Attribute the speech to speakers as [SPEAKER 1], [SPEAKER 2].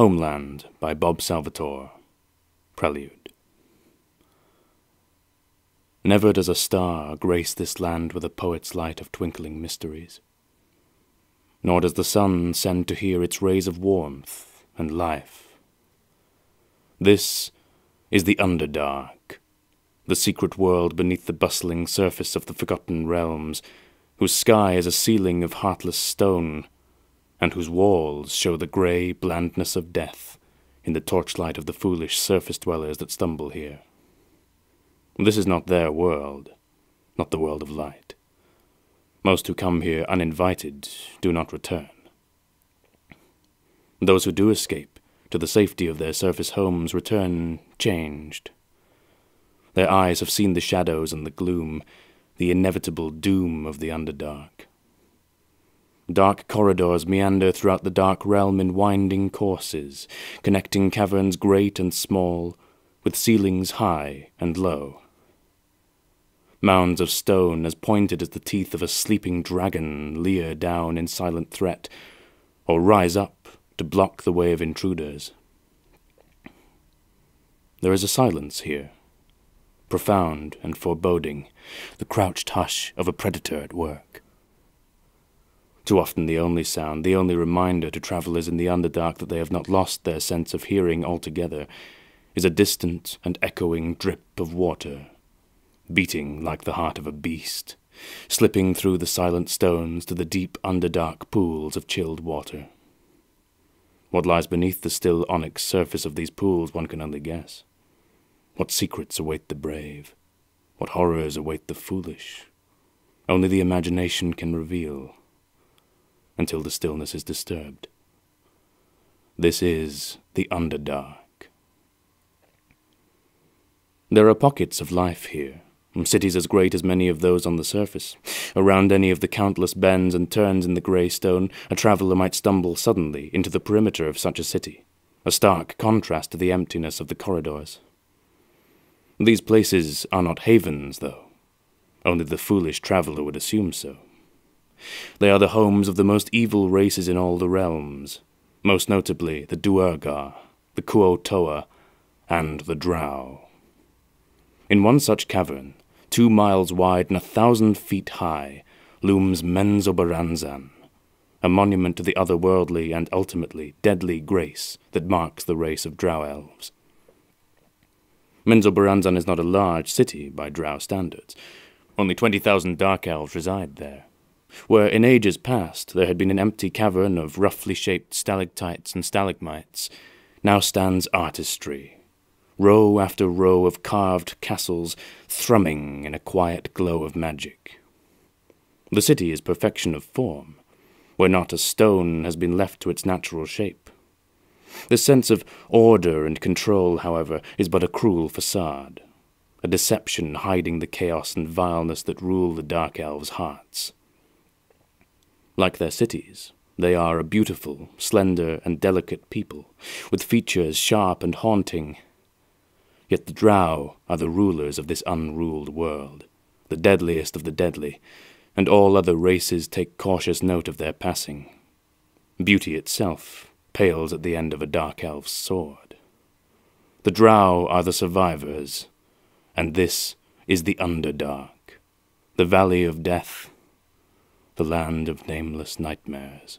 [SPEAKER 1] Homeland by R.A Salvatore. Prelude. Never does a star grace this land with a poet's light of twinkling mysteries, nor does the sun send to here its rays of warmth and life. This is the Underdark, the secret world beneath the bustling surface of the forgotten realms, whose sky is a ceiling of heartless stone, and whose walls show the grey blandness of death in the torchlight of the foolish surface-dwellers that stumble here. This is not their world, not the world of light. Most who come here uninvited do not return. Those who do escape to the safety of their surface homes return changed. Their eyes have seen the shadows and the gloom, the inevitable doom of the Underdark. Dark corridors meander throughout the dark realm in winding courses, connecting caverns great and small, with ceilings high and low. Mounds of stone as pointed as the teeth of a sleeping dragon leer down in silent threat, or rise up to block the way of intruders. There is a silence here, profound and foreboding, the crouched hush of a predator at work. Too often the only sound, the only reminder to travelers in the Underdark that they have not lost their sense of hearing altogether, is a distant and echoing drip of water, beating like the heart of a beast, slipping through the silent stones to the deep Underdark pools of chilled water. What lies beneath the still onyx surface of these pools one can only guess. What secrets await the brave? What horrors await the foolish? Only the imagination can reveal, until the stillness is disturbed. This is the Underdark. There are pockets of life here, cities as great as many of those on the surface. Around any of the countless bends and turns in the grey stone, a traveller might stumble suddenly into the perimeter of such a city, a stark contrast to the emptiness of the corridors. These places are not havens, though. Only the foolish traveller would assume so. They are the homes of the most evil races in all the realms, most notably the Duergar, the Kuo-Toa, and the Drow. In one such cavern, 2 miles wide and 1,000 feet high, looms Menzoberranzan, a monument to the otherworldly and ultimately deadly grace that marks the race of Drow elves. Menzoberranzan is not a large city by Drow standards. Only 20,000 dark elves reside there, where in ages past there had been an empty cavern of roughly shaped stalactites and stalagmites. Now stands artistry, row after row of carved castles thrumming in a quiet glow of magic. The city is perfection of form, where not a stone has been left to its natural shape. This sense of order and control, however, is but a cruel facade, a deception hiding the chaos and vileness that rule the dark elves' hearts. Like their cities, they are a beautiful, slender, and delicate people, with features sharp and haunting. Yet the Drow are the rulers of this unruled world, the deadliest of the deadly, and all other races take cautious note of their passing. Beauty itself pales at the end of a dark elf's sword. The Drow are the survivors, and this is the Underdark, the valley of death, the land of nameless nightmares.